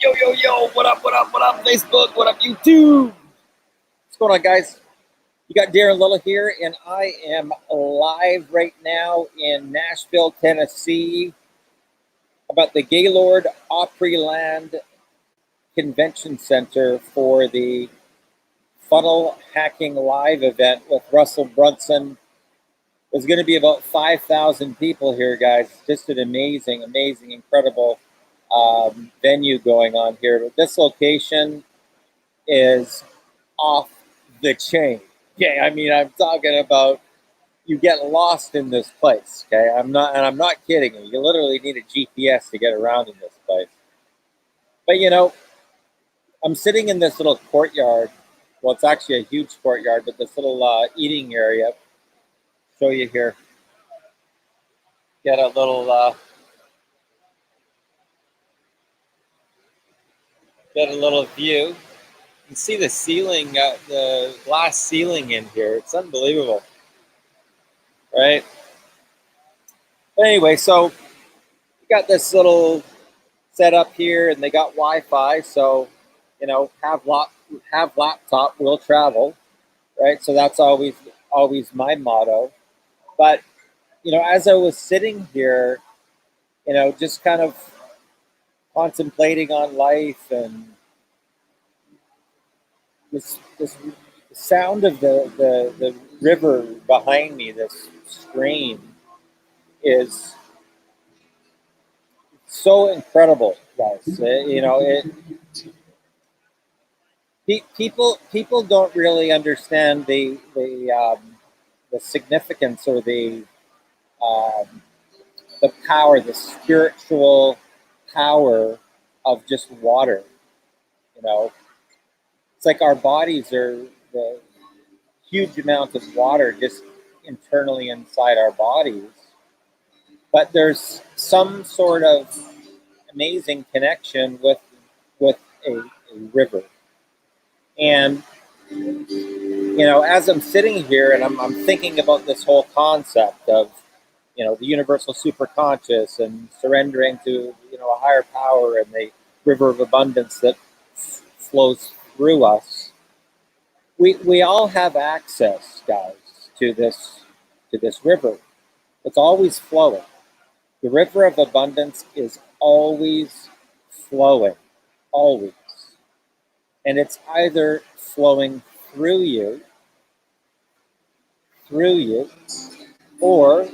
Yo, what up, Facebook, what up, YouTube? What's going on, guys? You got Darren Lilla here, and I am live right now in Nashville, Tennessee, about the Gaylord Opryland Convention Center for the Funnel Hacking Live event with Russell Brunson. There's going to be about 5,000 people here, guys. Just an amazing, incredible venue going on here. But this location is off the chain. Okay, I mean, I'm talking about you get lost in this place. Okay, I'm not kidding you. You literally need a GPS to get around in this place. But you know, I'm sitting in this little courtyard. Well, it's actually a huge courtyard, but this little eating area. Show you here. Get a little view. You can see the ceiling, the glass ceiling in here. It's unbelievable, right? But anyway, so we got this little setup here, and they got Wi-Fi. So, you know, have laptop, will travel, right? So that's always my motto. But you know, as I was sitting here, you know, just kind of contemplating on life, and this sound of the river behind me, this stream, is so incredible, guys. You know, people don't really understand the significance or the power, the spiritual power of just water. You know, it's like our bodies are the huge amount of water just internally inside our bodies. But there's some sort of amazing connection with a river. And you know, as I'm sitting here and I'm thinking about this whole concept of, you know, the universal superconscious and surrendering to, you know, a higher power and the river of abundance that flows through us, we all have access, guys, to this river. It's always flowing. The river of abundance is always flowing, always. And it's either flowing through you, or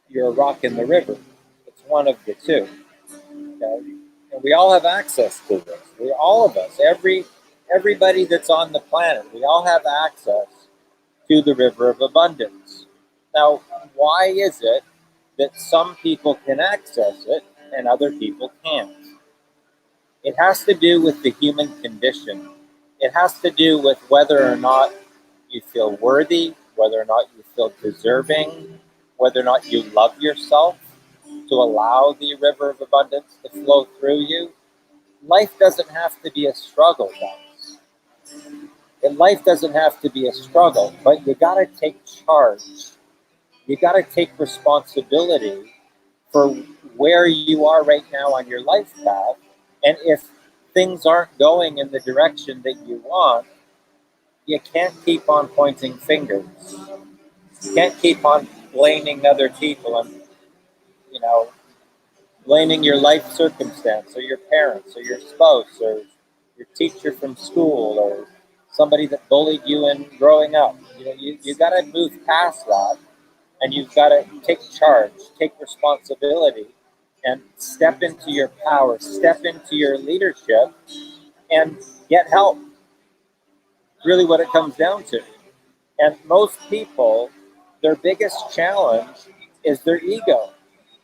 you're a rock in the river. It's one of the two. Okay? And we all have access to this. All of us, everybody that's on the planet, we all have access to the river of abundance. Now, why is it that some people can access it and other people can't? It has to do with the human condition. It has to do with whether or not you feel worthy, whether or not you feel deserving, whether or not you love yourself to allow the river of abundance to flow through you. Life doesn't have to be a struggle, guys. And life doesn't have to be a struggle, but you got to take charge. You got to take responsibility for where you are right now on your life path. And if things aren't going in the direction that you want, you can't keep on pointing fingers. You can't keep on blaming other people and, you know, blaming your life circumstance or your parents or your spouse or your teacher from school or somebody that bullied you in growing up. You know, you got to move past that, and you've got to take charge, take responsibility, and step into your power, step into your leadership, and get help. Really what it comes down to. And most people, their biggest challenge is their ego.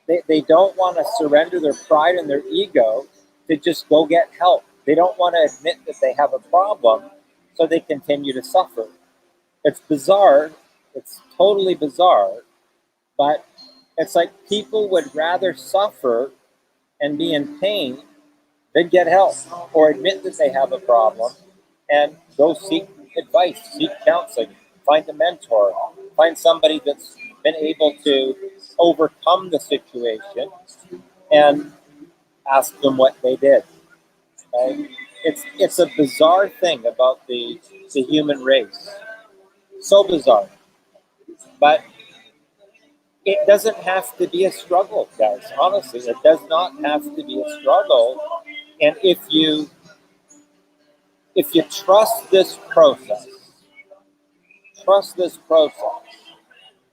They don't want to surrender their pride and their ego to just go get help. They don't want to admit that they have a problem, so they continue to suffer. It's bizarre. It's totally bizarre. But it's like people would rather suffer and be in pain than get help or admit that they have a problem and go seek advice, seek counseling, find a mentor, find somebody that's been able to overcome the situation, and ask them what they did. Okay? It's a bizarre thing about the human race. So bizarre. But it doesn't have to be a struggle, guys. Honestly, it does not have to be a struggle. And if you trust this process.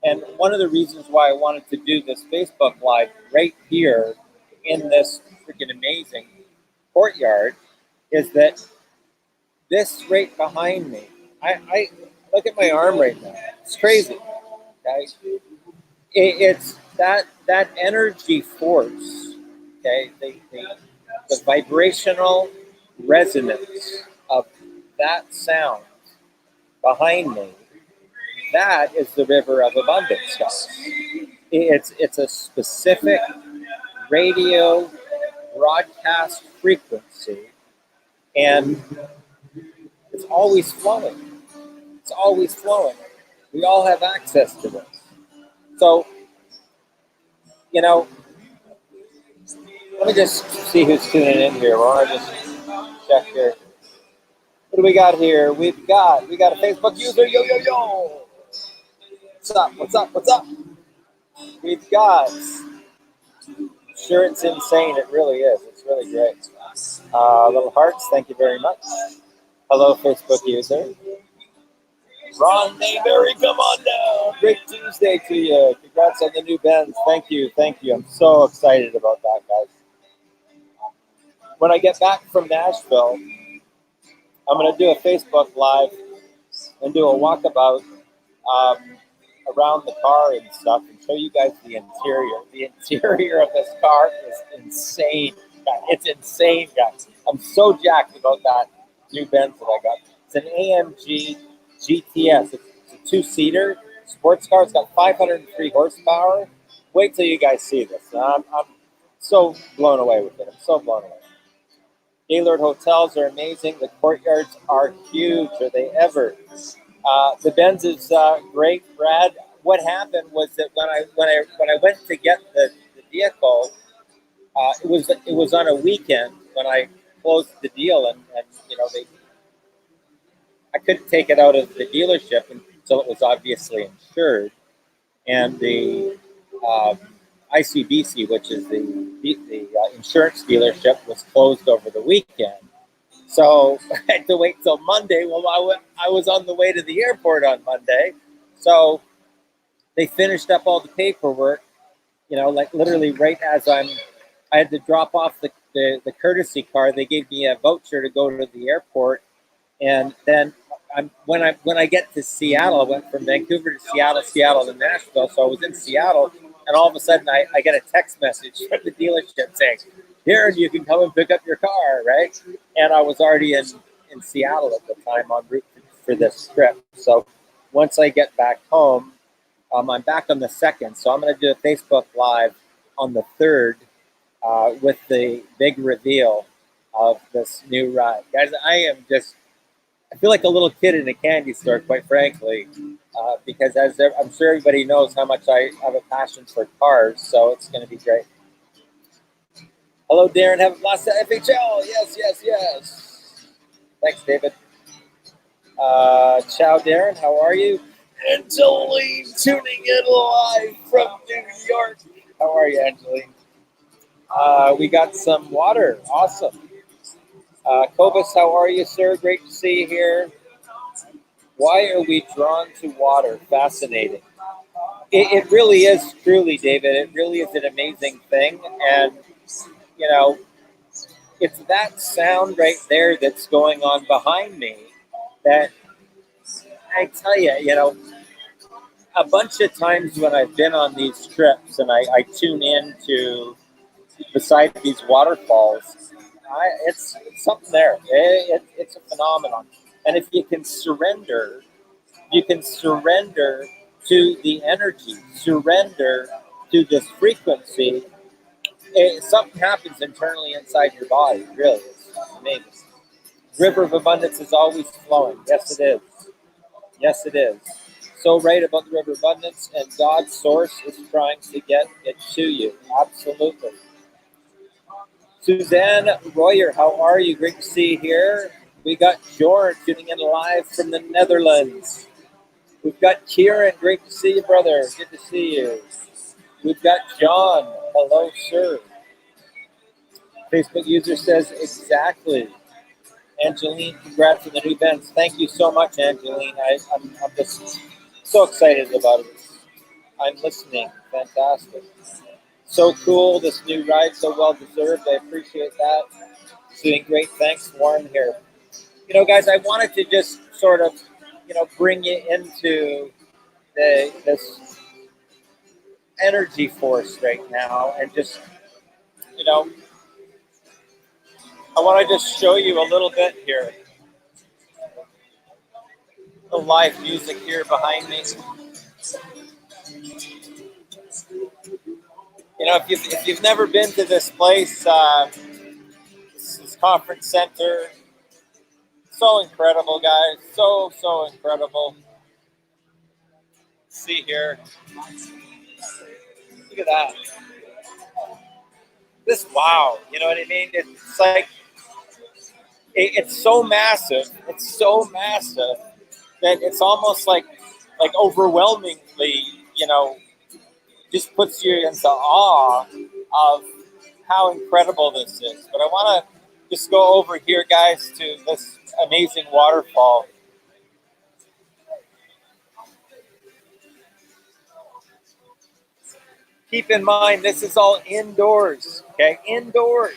And one of the reasons why I wanted to do this Facebook Live right here in this freaking amazing courtyard is that this right behind me, I look at my arm right now. It's crazy, guys. It's that energy force, okay, the vibrational resonance of that sound behind me. That is the river of abundance, guys. It's a specific radio broadcast frequency, and it's always flowing. It's always flowing. We all have access to this. So, let me just see who's tuning in here. Well, I just check here. What do we got here? We got a Facebook user. Yo, yo, yo. What's up? What's up? What's up? We've got. Sure, it's insane. It really is. It's really great. Little hearts. Thank you very much. Hello, Facebook user. Ron Mayberry, come on down. Great Tuesday to you. Congrats on the new Benz. Thank you. Thank you. I'm so excited about that, guys. When I get back from Nashville, I'm going to do a Facebook Live and do a walkabout around the car and stuff and show you guys the interior. The interior of this car is insane. It's insane, guys. I'm so jacked about that new Benz that I got. It's an AMG GTS. It's a two-seater sports car. It's got 503 horsepower. Wait till you guys see this. I'm so blown away with it. I'm so blown away. Gaylord hotels are amazing. The courtyards are huge. Are they ever? The Benz is great, Brad. What happened was that when I went to get the vehicle, it was on a weekend when I closed the deal, and I couldn't take it out of the dealership until it was obviously insured, and the ICBC, which is the insurance dealership, was closed over the weekend. So I had to wait till Monday. Well, I was on the way to the airport on Monday. So they finished up all the paperwork, like literally right as I had to drop off the courtesy car. They gave me a voucher to go to the airport. And then when I get to Seattle, I went from Vancouver to Seattle to Nashville. So I was in Seattle, and all of a sudden I get a text message from the dealership saying, "Here, you can come and pick up your car," right? And I was already in Seattle at the time en route for this trip. So once I get back home, I'm back on the 2nd. So I'm going to do a Facebook Live on the 3rd with the big reveal of this new ride. Guys, I feel like a little kid in a candy store, quite frankly, because as I'm sure everybody knows how much I have a passion for cars, so it's going to be great. Hello, Darren. Have a blast at FHL. Yes, yes, yes. Thanks, David. Ciao, Darren. How are you? Angeline tuning in live from New York. How are you, Angeline? We got some water. Awesome. Kobus, how are you, sir? Great to see you here. Why are we drawn to water? Fascinating. It really is, truly, David. It really is an amazing thing. And, it's that sound right there that's going on behind me that I tell you, a bunch of times when I've been on these trips and I tune in to beside these waterfalls, it's something there. It's a phenomenon. And if you can surrender to the energy, surrender to this frequency, something happens internally inside your body. Really, it's amazing. River of abundance is always flowing. Yes, it is. Yes, it is. So right about the river of abundance, and God's source is trying to get it to you. Absolutely. Suzanne Royer, how are you? Great to see you here. We got George tuning in live from the Netherlands. We've got Kieran, great to see you, brother. Good to see you. We've got John, hello, sir. Facebook user says exactly. Angeline, congrats on the new events. Thank you so much, Angeline. I'm just so excited about it. I'm listening. Fantastic. So cool. This new ride, so well deserved. I appreciate that. Doing great. Thanks, Warren here. You know, guys, I wanted to just sort of, bring you into this energy force right now, and just, I want to just show you a little bit here. The live music here behind me. You know, if you've never been to this place, this conference center, so incredible, guys. So incredible. See here. Look at that. Wow. You know what I mean? It's like, it's so massive. It's so massive that it's almost like overwhelmingly, just puts you into awe of how incredible this is. But I want to just go over here, guys, to this amazing waterfall. Keep in mind, this is all indoors, okay? Indoors.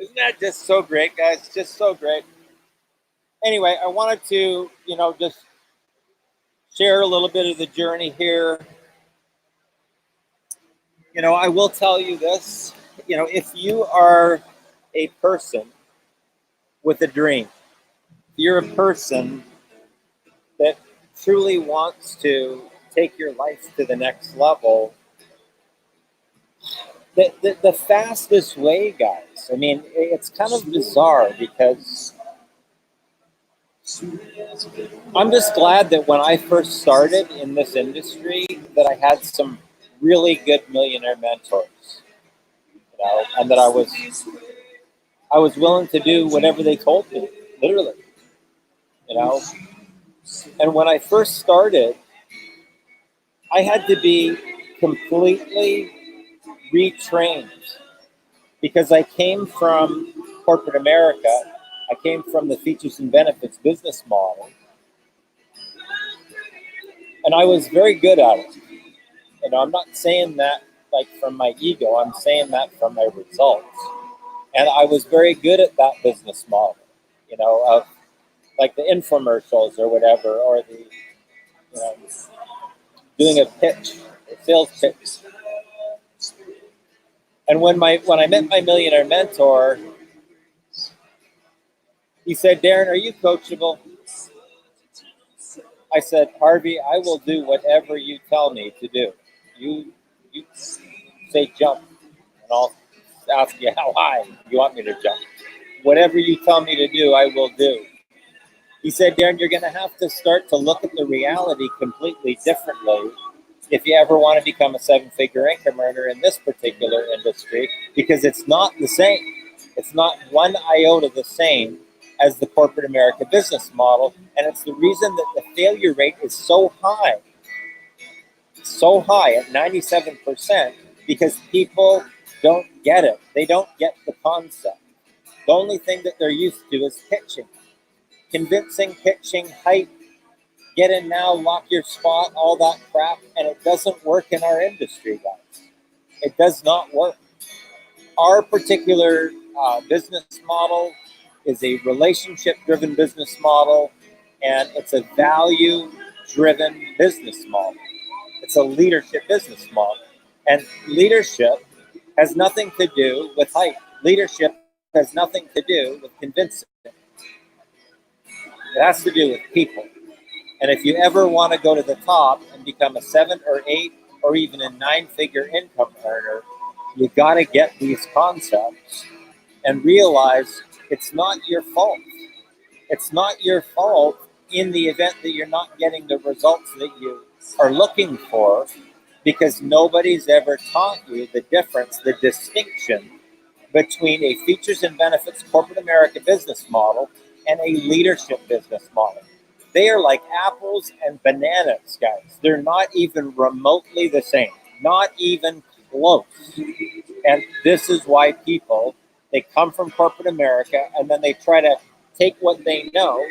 Isn't that just so great, guys? Just so great. Anyway, I wanted to, just share a little bit of the journey here. I will tell you this, if you are a person with a dream, if you're a person that truly wants to take your life to the next level, the fastest way, guys, I mean, it's kind of bizarre because I'm just glad that when I first started in this industry that I had some really good millionaire mentors, and that I was willing to do whatever they told me, literally, And when I first started, I had to be completely retrained because I came from corporate America. I came from the features and benefits business model, and I was very good at it. I'm not saying that like from my ego. I'm saying that from my results. And I was very good at that business model, of like the infomercials or whatever, or the, doing a pitch, a sales pitch. And when I met my millionaire mentor, he said, "Darren, are you coachable?" I said, "Harvey, I will do whatever you tell me to do. You say jump, and I'll ask you how high you want me to jump. Whatever you tell me to do, I will do." He said, "Darren, you're going to have to start to look at the reality completely differently if you ever want to become a seven-figure income earner in this particular industry, because it's not the same. It's not one iota the same as the corporate America business model, and it's the reason that the failure rate is so high at 97%, because people don't get it. They don't get the concept. The only thing that they're used to is pitching. Convincing, pitching, hype, get in now, lock your spot, all that crap, and it doesn't work in our industry, guys. It does not work. Our particular business model is a relationship-driven business model, and it's a value-driven business model. It's a leadership business model. And leadership has nothing to do with hype. Leadership has nothing to do with convincing. It has to do with people. And if you ever want to go to the top and become a 7 or 8 or even a 9-figure income earner, you got to get these concepts and realize it's not your fault. It's not your fault in the event that you're not getting the results that you are looking for, because nobody's ever taught you the difference, the distinction between a features and benefits corporate America business model and a leadership business model. They are like apples and bananas, guys. They're not even remotely the same, not even close. And this is why people, they come from corporate America and then they try to take what they know,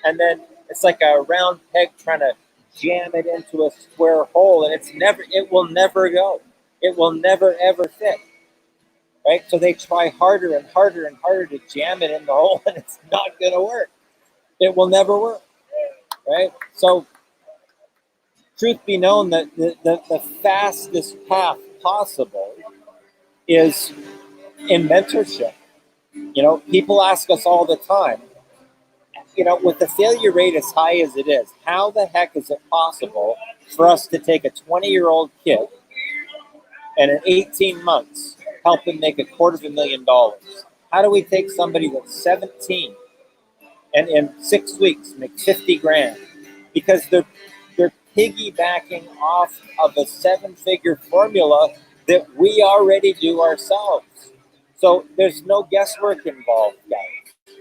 and then it's like a round peg trying to jam it into a square hole, and it will never go. It will never ever fit. Right? So they try harder and harder and harder to jam it in the hole, and it's not going to work. It will never work. Right? So, truth be known, that the fastest path possible is in mentorship. People ask us all the time, with the failure rate as high as it is, how the heck is it possible for us to take a 20-year-old kid and in 18 months help him make $250,000? How do we take somebody that's 17 and in 6 weeks make 50 grand? Because they're piggybacking off of a 7-figure formula that we already do ourselves. So there's no guesswork involved, guys.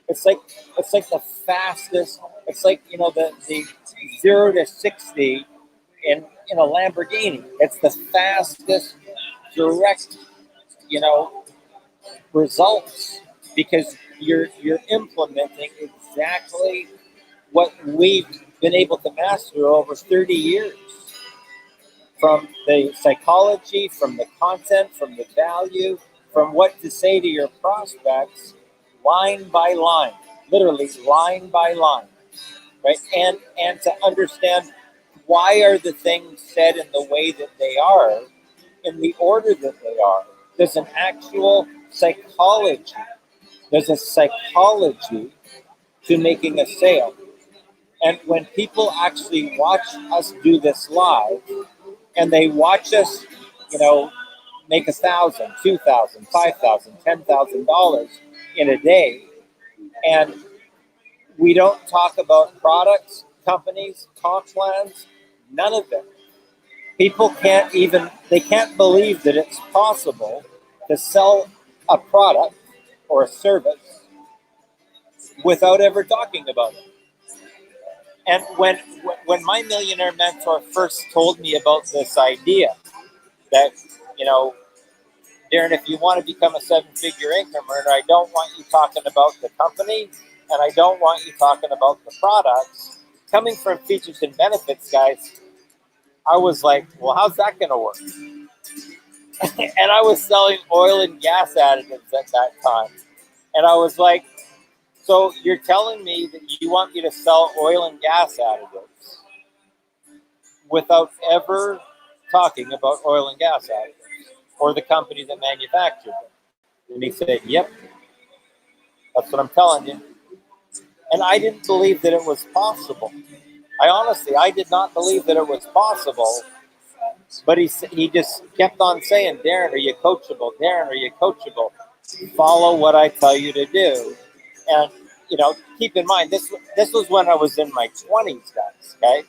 It's like the fastest. It's like the 0 to 60 in a Lamborghini. It's the fastest direct results, because you're implementing exactly what we've been able to master over 30 years, from the psychology, from the content, from the value, from what to say to your prospects, line by line, literally line by line, right? And to understand why are the things said in the way that they are, in the order that they are. There's an actual psychology. There's a psychology to making a sale. And when people actually watch us do this live, and they watch us, make $1,000, $2,000, $5,000, $10,000 in a day, and we don't talk about products, companies, comp plans, none of it. People can't believe that it's possible to sell a product or a service without ever talking about it. And when my millionaire mentor first told me about this idea that, Darren, if you want to become a 7-figure income earner, I don't want you talking about the company, and I don't want you talking about the products. Coming from features and benefits, guys, I was like, well, how's that going to work? And I was selling oil and gas additives at that time. And I was like, so you're telling me that you want me to sell oil and gas additives without ever talking about oil and gas additives or the company that manufactured them? And he said, yep, that's what I'm telling you. And I didn't believe that it was possible. I did not believe that it was possible. But he just kept on saying, Darren, are you coachable? Darren, are you coachable? Follow what I tell you to do. And, keep in mind, this was when I was in my 20s, guys, okay?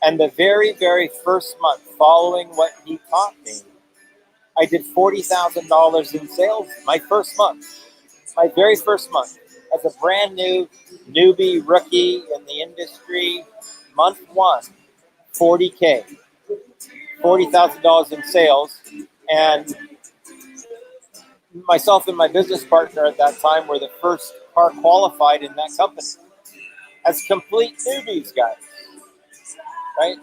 And the very, very first month following what he taught me, I did $40,000 in sales my very first month, as a brand new newbie rookie in the industry. Month 1, $40K. $40,000 in sales, and myself and my business partner at that time were the first par qualified in that company as complete newbies, guys. Right?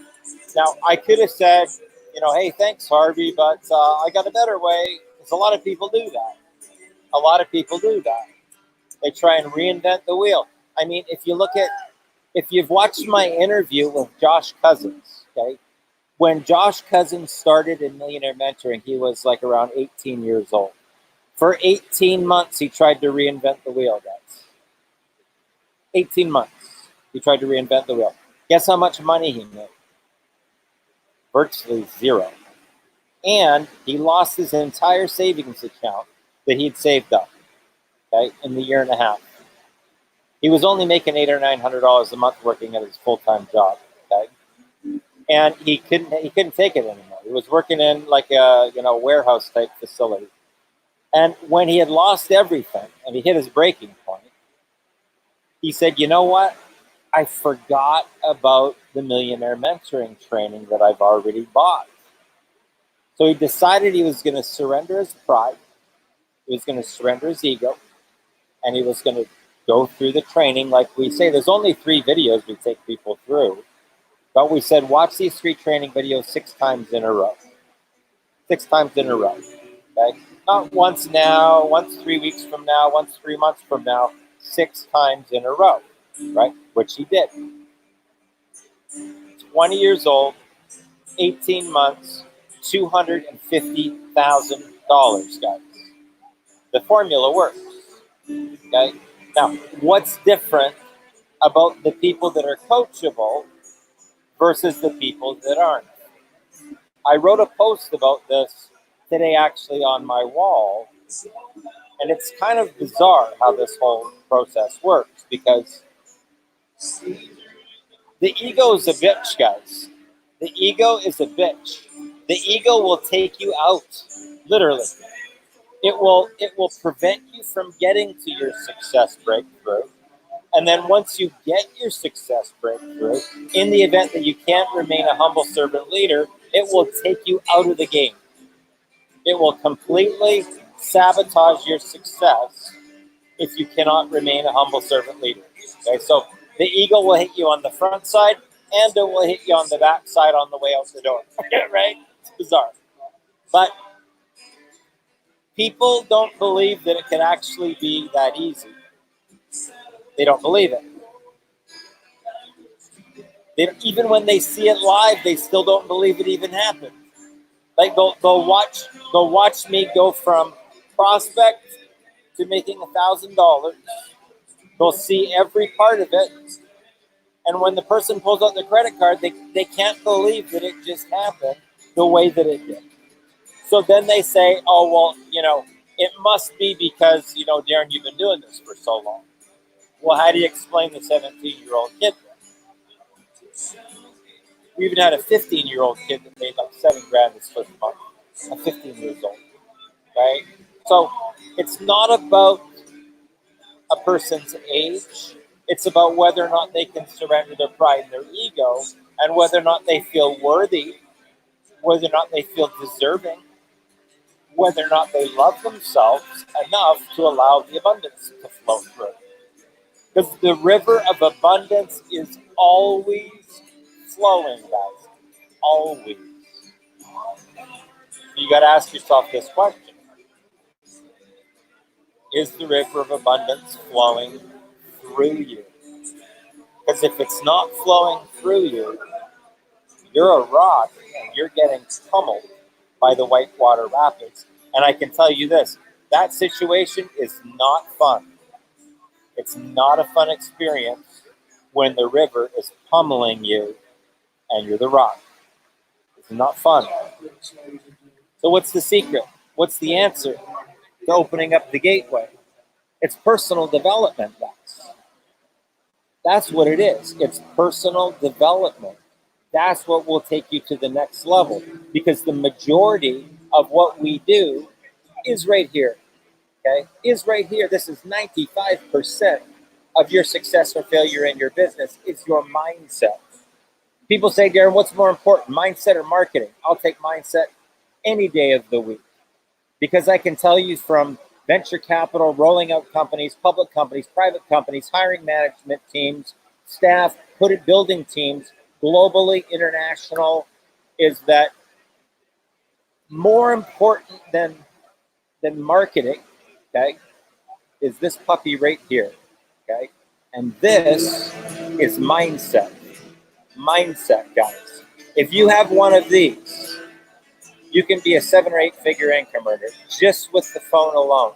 Now, I could have said, hey, thanks, Harvey, but I got a better way, because a lot of people do that. They try and reinvent the wheel. I mean, if you've watched my interview with Josh Cousins, okay, when Josh Cousins started in Millionaire Mentoring, he was like around 18 years old. For 18 months, he tried to reinvent the wheel, guys. 18 months, he tried to reinvent the wheel. Guess how much money he made? Virtually zero. And he lost his entire savings account that he'd saved up, okay, in the year and a half. He was only making $800 or $900 a month working at his full-time job. Okay, and he couldn't take it anymore. He was working in like a warehouse type facility, and when he had lost everything and he hit his breaking point, he said, "You know what? I forgot about the millionaire mentoring training that I've already bought." So he decided he was going to surrender his pride, he was going to surrender his ego, and he was going to go through the training. Like we say, there's only 3 videos we take people through, but we said, watch these 3 training videos 6 times in a row. 6 times in a row, okay? Not once now, once 3 weeks from now, once 3 months from now, 6 times in a row, right? Which he did. 20 years old, 18 months, $250,000, guys. The formula works, okay? Now, what's different about the people that are coachable versus the people that aren't? I wrote a post about this today actually on my wall, and it's kind of bizarre how this whole process works because the ego is a bitch, guys. The ego is a bitch. The ego will take you out, literally. It will prevent you from getting to your success breakthrough. And then once you get your success breakthrough, in the event that you can't remain a humble servant leader, it will take you out of the game. It will completely sabotage your success if you cannot remain a humble servant leader. Okay, so the ego will hit you on the front side and it will hit you on the back side on the way out the door. Right? It's bizarre. But people don't believe that it can actually be that easy. They don't believe it. Even when they see it live, they still don't believe it even happened. Like they'll watch me go from prospect to making $1,000. They'll see every part of it, and when the person pulls out the credit card, they can't believe that it just happened the way that it did. So then they say, "Oh well, it must be because Darren, you've been doing this for so long." Well, how do you explain the 17-year-old kid? We even had a 15-year-old kid that made like $7,000 this first month. 15 years old, right? So it's not about a person's age. It's about whether or not they can surrender their pride and their ego, and whether or not they feel worthy, whether or not they feel deserving, whether or not they love themselves enough to allow the abundance to flow through. Because the river of abundance is always flowing, guys. Always. You got to ask yourself this question. Is the river of abundance flowing through you? Because if it's not flowing through you, you're a rock and you're getting pummeled by the Whitewater Rapids. And I can tell you this, that situation is not fun. It's not a fun experience when the river is pummeling you and you're the rock. It's not fun. So what's the secret? What's the answer to opening up the gateway? It's personal development, guys. That's what it is. It's personal development. That's what will take you to the next level, because the majority of what we do is right here. Okay? Is right here. This is 95% of your success or failure in your business is your mindset. People say, Darren, what's more important, mindset or marketing? I'll take mindset any day of the week, because I can tell you from venture capital, rolling out companies, public companies, private companies, hiring management teams, staff, building teams, globally, international, is that more important than marketing, okay, is this puppy right here, okay? And this is mindset. Mindset, guys. If you have one of these, you can be a 7 or 8 figure income earner just with the phone alone.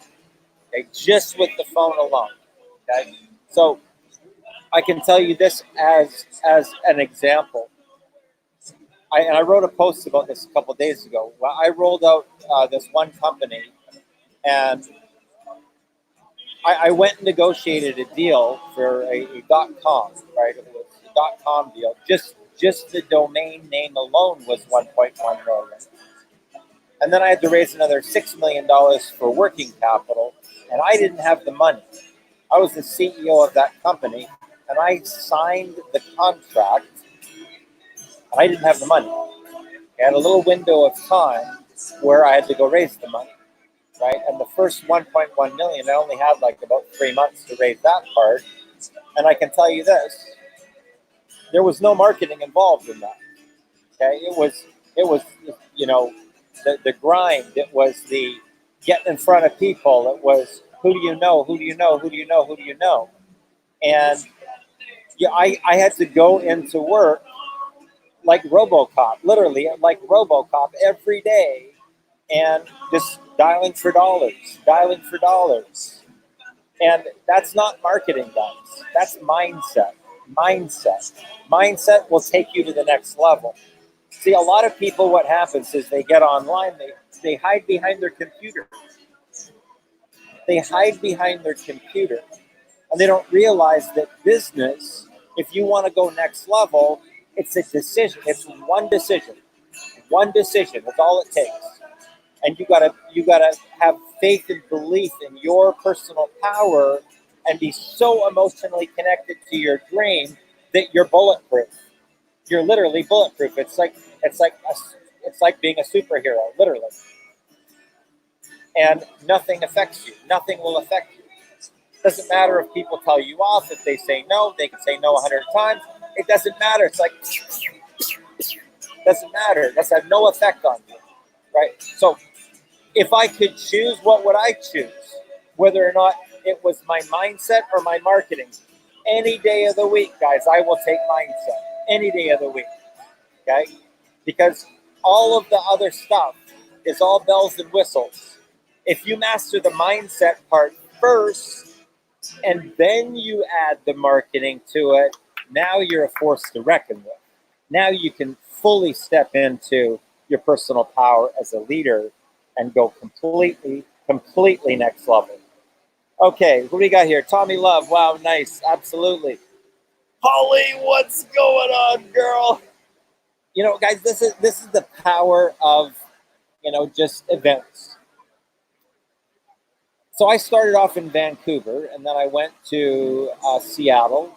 Okay, just with the phone alone. Okay, so I can tell you this as an example. I wrote a post about this a couple of days ago. Well, I rolled out this one company, and I went and negotiated a deal for a .com, right? It was a .com deal. Just the domain name alone was 1.1 million. And then I had to raise another $6 million for working capital, and I didn't have the money. I was the CEO of that company, and I signed the contract, and I didn't have the money. I had a little window of time where I had to go raise the money, right? And the first 1.1 million, I only had like about 3 months to raise that part. And I can tell you this, there was no marketing involved in that. Okay, it was the grind. It was the getting in front of people. It was who do you know, who do you know, who do you know, who do you know, and yeah, I had to go into work like RoboCop, literally like RoboCop every day, and just dialing for dollars, and that's not marketing, guys. That's mindset. Mindset will take you to the next level. See, a lot of people, what happens is they get online, they hide behind their computer. They hide behind their computer. And they don't realize that business, if you want to go next level, it's a decision. It's one decision. One decision. That's all it takes. And you gotta have faith and belief in your personal power and be so emotionally connected to your dream that you're bulletproof. You're literally bulletproof. It's like being a superhero, literally. And nothing affects you. Nothing will affect you. It doesn't matter if people tell you off. If they say no, they can say no 100 times. It doesn't matter. It's like, doesn't matter. That's had no effect on you, right? So if I could choose, what would I choose? Whether or not it was my mindset or my marketing. Any day of the week, guys, I will take mindset. Any day of the week, okay? Because all of the other stuff is all bells and whistles. If you master the mindset part first, and then you add the marketing to it, now you're a force to reckon with. Now you can fully step into your personal power as a leader and go completely next level. Okay, what do we got here? Tommy Love, wow, nice, absolutely. Holly, what's going on, girl? You know, guys, this is the power of, just events. So I started off in Vancouver, and then I went to Seattle,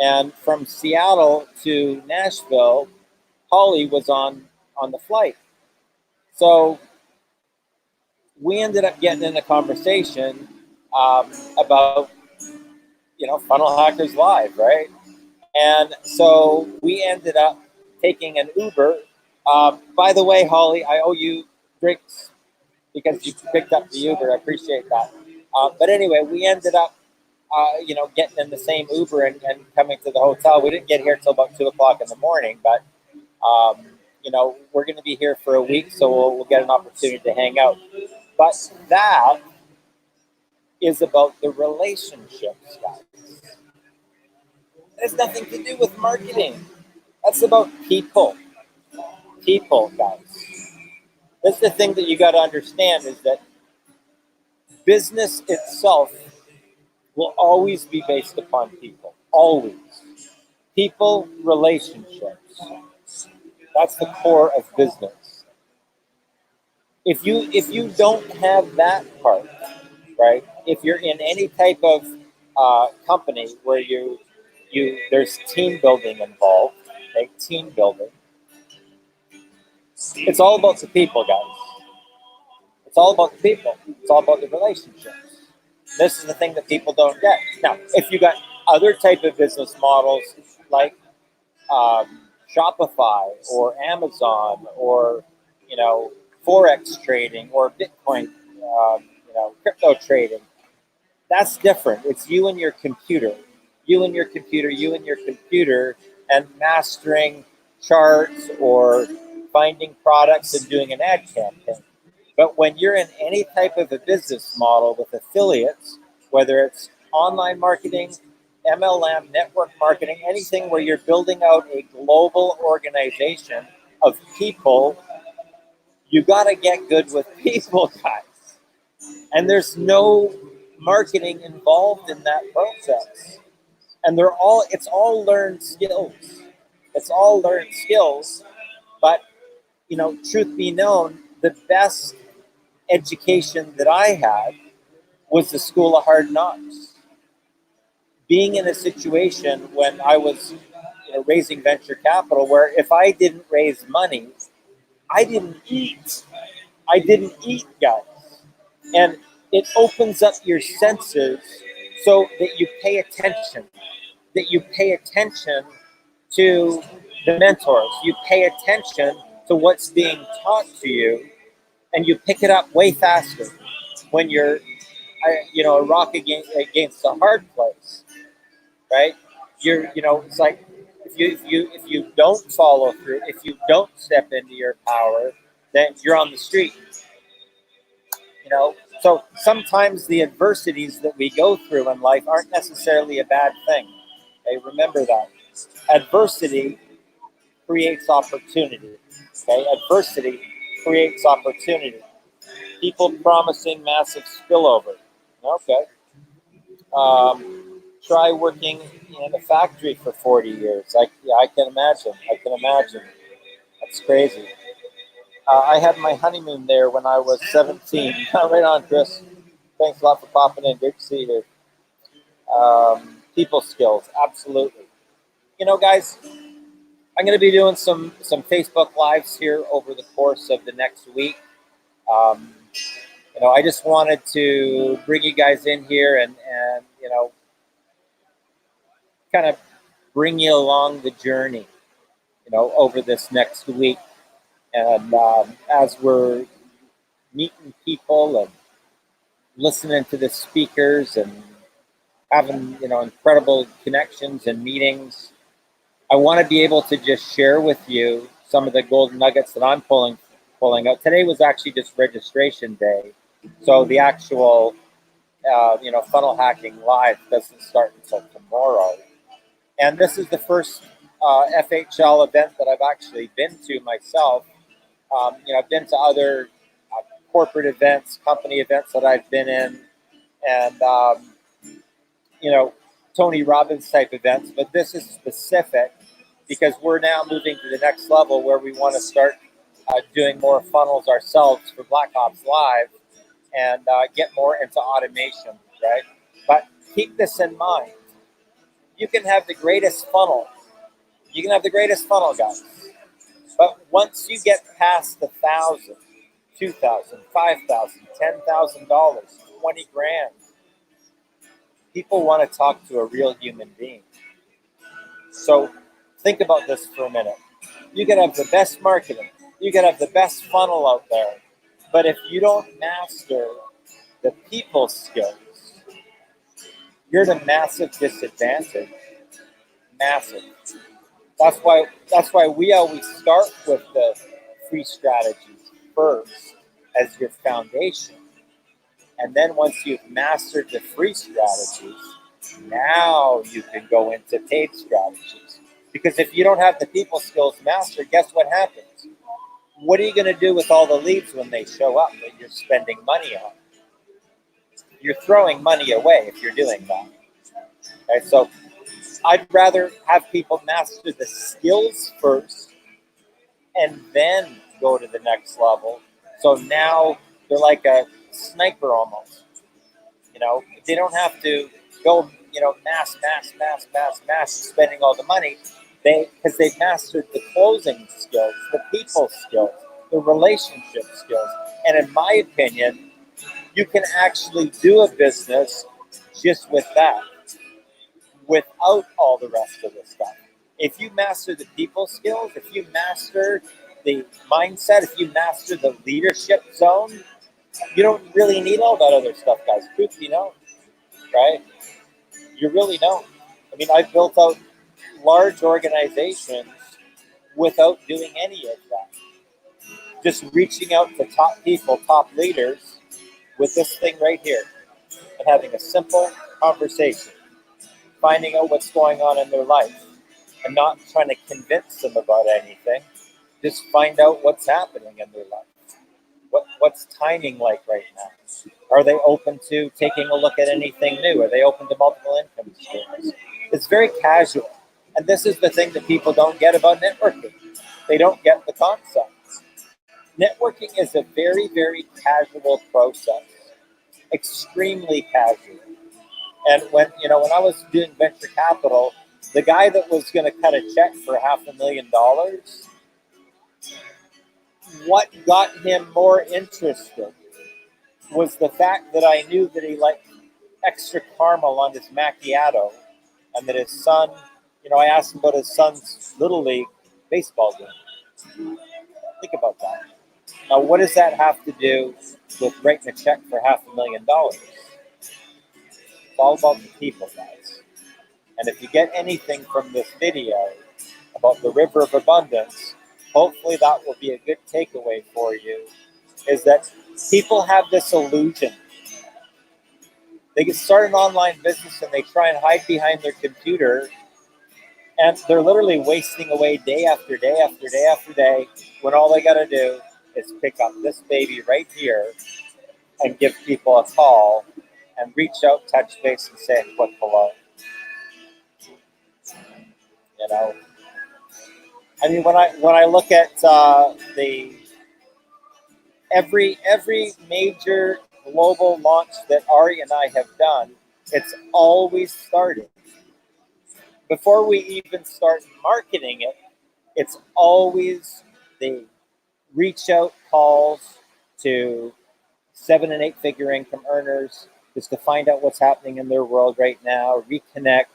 and from Seattle to Nashville, Holly was on the flight. So we ended up getting in a conversation about, Funnel Hackers Live, right? And so we ended up taking an Uber. By the way, Holly, I owe you drinks because you picked up the Uber. I appreciate that. But anyway, we ended up, getting in the same Uber and coming to the hotel. We didn't get here till about 2 o'clock in the morning, but, we're going to be here for a week, so we'll get an opportunity to hang out. But that is about the relationships, guys. It has nothing to do with marketing. That's about people. People, guys. That's the thing that you got to understand, is that business itself will always be based upon people. Always. People, relationships. That's the core of business. If you don't have that part, right? If you're in any type of company where there's team building involved, okay? Team building. It's all about the people, guys. It's all about the people. It's all about the relationships. This is the thing that people don't get. Now, if you got other type of business models like Shopify or Amazon or Forex trading or Bitcoin, crypto trading, that's different. It's you and your computer, and mastering charts or finding products and doing an ad campaign. But when you're in any type of a business model with affiliates, whether it's online marketing, MLM, network marketing, anything where you're building out a global organization of people, you got to get good with people, guys. And there's no marketing involved in that process. And it's all learned skills. It's all learned skills. But, truth be known, the best education that I had was the School of Hard Knocks. Being in a situation when I was raising venture capital where if I didn't raise money, I didn't eat. I didn't eat, guys. And it opens up your senses so that you pay attention, to the mentors. You pay attention to what's being taught to you, and you pick it up way faster when you're, a rock against a hard place, right? It's like if you don't follow through, if you don't step into your power, then you're on the street. So sometimes the adversities that we go through in life aren't necessarily a bad thing. Okay, remember that. Adversity creates opportunity. Okay, adversity creates opportunity. People promising massive spillover. Okay. Try working in a factory for 40 years. I can imagine. That's crazy. I had my honeymoon there when I was 17. Right on, Chris. Thanks a lot for popping in. Great to see you here. People skills, absolutely. Guys, I'm going to be doing some Facebook Lives here over the course of the next week. I just wanted to bring you guys in here and kind of bring you along the journey, over this next week. And as we're meeting people and listening to the speakers and having, incredible connections and meetings, I want to be able to just share with you some of the golden nuggets that I'm pulling out. Today was actually just registration day. So the actual, funnel hacking live doesn't start until tomorrow. And this is the first FHL event that I've actually been to myself. I've been to other corporate events, company events that I've been in, and, Tony Robbins type events. But this is specific because we're now moving to the next level where we want to start doing more funnels ourselves for Black Ops Live and get more into automation, right? But keep this in mind. You can have the greatest funnel. Guys. But once you get past the $1,000, $2,000, $5,000, $10,000, 20 grand, people want to talk to a real human being. So think about this for a minute. You can have the best marketing. You can have the best funnel out there. But if you don't master the people skills, you're at a massive disadvantage. Massive. That's why we always start with the free strategies first as your foundation. And then once you've mastered the free strategies, now you can go into paid strategies. Because if you don't have the people skills mastered, guess what happens? What are you going to do with all the leads when they show up that you're spending money on? You're throwing money away if you're doing that. Okay, so I'd rather have people master the skills first and then go to the next level. So now they're like a sniper almost. They don't have to go, mass, spending all the money. Because they've mastered the closing skills, the people skills, the relationship skills. And in my opinion, you can actually do a business just with that, without all the rest of the stuff. If you master the people skills, if you master the mindset, if you master the leadership zone, you don't really need all that other stuff, guys. Truth be known, right? You really don't. I mean, I've built out large organizations without doing any of that. Just reaching out to top people, top leaders with this thing right here and having a simple conversation, finding out what's going on in their life and not trying to convince them about anything. Just find out what's happening in their life. What's timing like right now? Are they open to taking a look at anything new? Are they open to multiple income streams? It's very casual. And this is the thing that people don't get about networking. They don't get the concept. Networking is a very, very casual process, extremely casual. And when I was doing venture capital, the guy that was going to cut a check for $500,000, what got him more interested was the fact that I knew that he liked extra caramel on his macchiato, and that his son, I asked him about his son's little league baseball game. Think about that. Now, what does that have to do with writing a check for $500,000? It's all about the people, guys. And if you get anything from this video about the river of abundance, hopefully that will be a good takeaway for you, is that people have this illusion. They get started an online business and they try and hide behind their computer, and they're literally wasting away day after day after day after day, when all they got to do is pick up this baby right here and give people a call and reach out, touch base, and say a quick hello. I mean, when I look at the every major global launch that Ari and I have done, it's always started before we even start marketing it. It's always the reach out calls to 7 and 8 figure income earners, just to find out what's happening in their world right now, reconnect,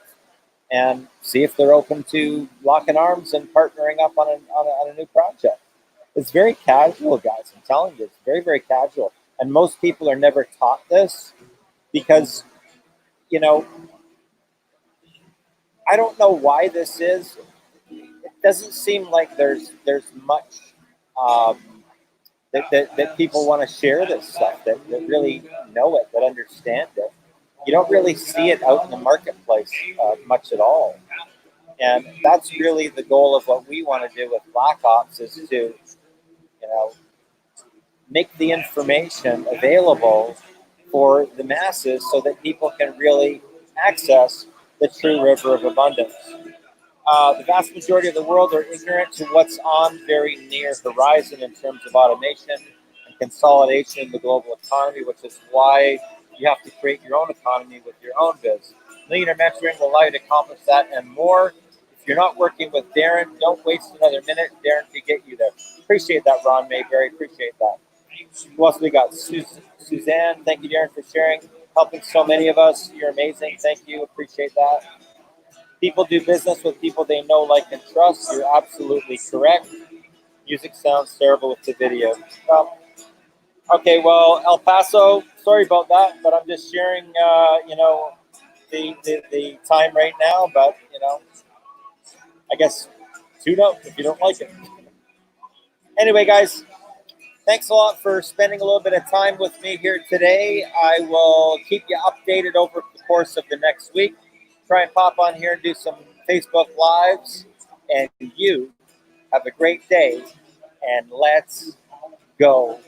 and see if they're open to locking arms and partnering up on a new project. It's very casual, guys. I'm telling you, it's very, very casual. And most people are never taught this because, I don't know why this is. It doesn't seem like there's much that people want to share this stuff, that really know it, that understand it. You don't really see it out in the marketplace much at all. And that's really the goal of what we want to do with Black Ops, is to, make the information available for the masses so that people can really access the true river of abundance. The vast majority of the world are ignorant to what's on very near horizon in terms of automation and consolidation in the global economy, which is why you have to create your own economy with your own biz. Millionaire Mentoring will allow you to accomplish that and more. If you're not working with Darren, don't waste another minute. Darren can get you there. Appreciate that, Ron Mayberry. Appreciate that. Who else we got? Suzanne. Thank you, Darren, for sharing, helping so many of us. You're amazing. Thank you. Appreciate that. People do business with people they know, like, and trust. You're absolutely correct. Music sounds terrible with the video. Okay, well, El Paso, sorry about that, but I'm just sharing, the time right now. But, I guess tune up if you don't like it. Anyway, guys, thanks a lot for spending a little bit of time with me here today. I will keep you updated over the course of the next week. Try and pop on here and do some Facebook Lives. And you have a great day. And let's go.